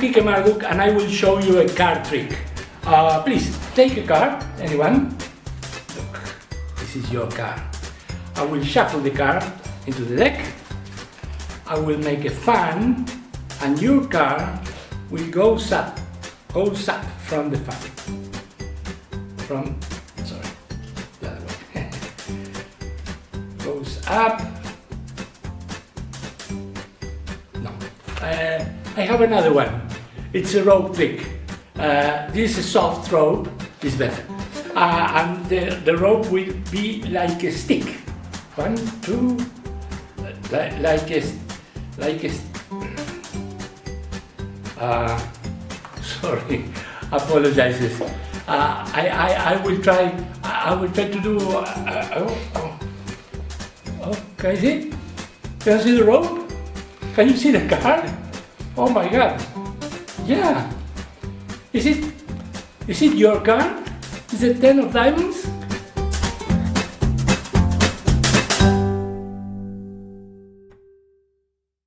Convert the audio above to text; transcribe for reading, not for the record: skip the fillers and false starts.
Quique Marduk and I will show you a card trick. Please, take a card, anyone? Look, this is your card. I will shuffle the card into the deck. I will make a fan and your card will go up from the fan. The other way. Goes up. No. I have another one. It's a rope trick. This is a soft rope, is better. And the rope will be like a stick. 1, 2, like a sorry, apologizes. I will try to do. Can you see? Can you see the rope? Can you see the card? Oh my God! Yeah. Is it your card? Is it 10 of diamonds?